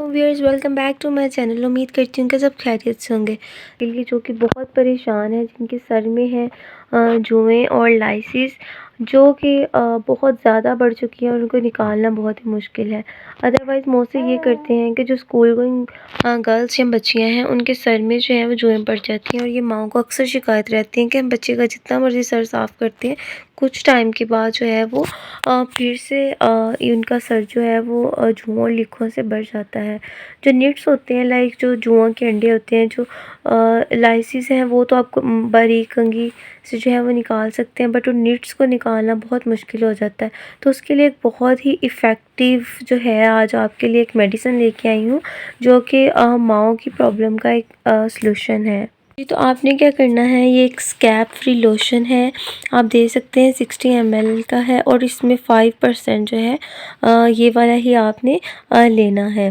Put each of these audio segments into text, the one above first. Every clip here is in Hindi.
Viewers welcome back to my channel. उम्मीद करती हूँ कि सब खैरियत से होंगे। के लिए जो कि बहुत परेशान है, जिनके सर में है जुएँ और लाइसिस जो कि बहुत ज़्यादा बढ़ चुकी है और उनको निकालना बहुत ही मुश्किल है। अदरवाइज़ मोस्टली ये करते हैं कि जो स्कूल गोइंग गर्ल्स या बच्चियाँ हैं, उनके सर में जो है वो जुएँ पड़ जाती हैं और ये माँओं को अक्सर शिकायत रहती है कि हम बच्चे का जितना मर्ज़ी सर साफ़ करते हैं, कुछ टाइम के बाद जो है वो फिर से उनका सर जो है वो जुओं और लीखों से भर जाता है। जो निट्स होते हैं, लाइक जो जुओं के अंडे होते हैं, जो लाइसिस हैं, वो तो आपको बारीक कंघी से जो है वो निकाल सकते हैं, बट उन निट्स को निकालना बहुत मुश्किल हो जाता है। तो उसके लिए एक बहुत ही इफ़ेक्टिव जो है, आज आपके लिए एक मेडिसिन लेके आई हूँ जो कि माँओं की प्रॉब्लम का एक सॉल्यूशन है। जी, तो आपने क्या करना है, ये एक स्कैब फ्री लोशन है, आप दे सकते हैं 60 ml का है और इसमें 5% जो है ये वाला ही आपने लेना है।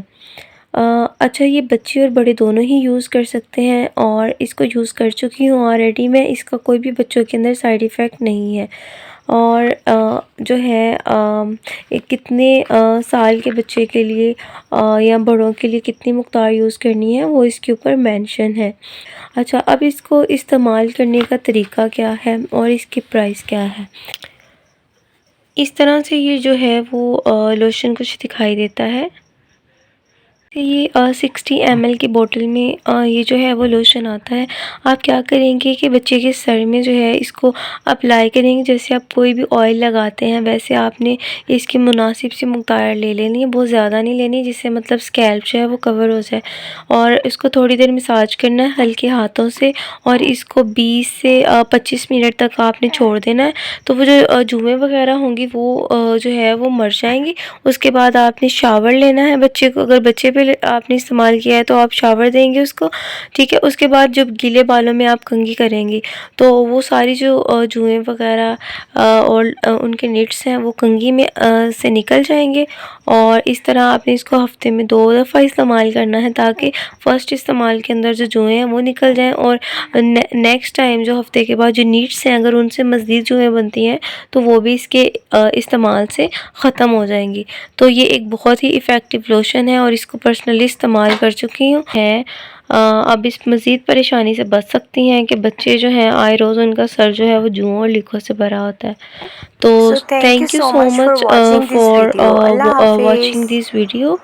अच्छा, ये बच्चे और बड़े दोनों ही यूज़ कर सकते हैं और इसको यूज़ कर चुकी हूँ ऑलरेडी मैं। इसका कोई भी बच्चों के अंदर साइड इफ़ेक्ट नहीं है। और जो है कितने साल के बच्चे के लिए या बड़ों के लिए कितनी मकदार यूज़ करनी है, वो इसके ऊपर मेंशन है। अच्छा, अब इसको इस्तेमाल करने का तरीका क्या है और इसकी प्राइस क्या है। इस तरह से ये जो है वो लोशन कुछ दिखाई देता है। ये 60 ml की बोतल में ये जो है वो लोशन आता है। आप क्या करेंगे कि बच्चे के सर में जो है इसको अप्लाई करेंगे, जैसे आप कोई भी ऑयल लगाते हैं वैसे आपने इसकी मुनासिब सी मकदार ले लेनी है, बहुत ज़्यादा नहीं लेनी, जिससे मतलब स्कैल्प जो है वो कवर हो जाए। और इसको थोड़ी देर मसाज करना है हल्के हाथों से और इसको 20 से 25 मिनट तक आपने छोड़ देना है। तो वो जो जुएँ वगैरह होंगी वो जो है वो मर जाएंगी। उसके बाद आपने शावर लेना है बच्चे को, अगर बच्चे पे आपने इस्तेमाल किया है तो आप शावर देंगे उसको, ठीक है। उसके बाद जब गीले बालों में आप कंघी करेंगी तो वो सारी जो जुएँ वगैरह और उनके निट्स हैं वो कंघी में से निकल जाएंगे। और इस तरह आपने इसको हफ्ते में 2 दफ़ा इस्तेमाल करना है, ताकि फ़र्स्ट इस्तेमाल के अंदर जो जुएँ हैं वो निकल जाएं और नेक्स्ट टाइम जो हफ्ते के बाद जो नीड्स हैं, अगर उनसे मज़ीद जुएँ बनती हैं तो वो भी इसके इस्तेमाल से ख़त्म हो जाएंगी। तो ये एक बहुत ही इफ़ेक्टिव लोशन है और इसको पर्सनली इस्तेमाल कर चुकी हूँ है। अब इस मज़ीद परेशानी से बच सकती हैं कि बच्चे जो हैं आए रोज़ उनका सर जो है वो जुओं और लीखों से भरा होता है। तो So thank you thank you so so much for much watching this for video. Allah watching Hafiz. This video.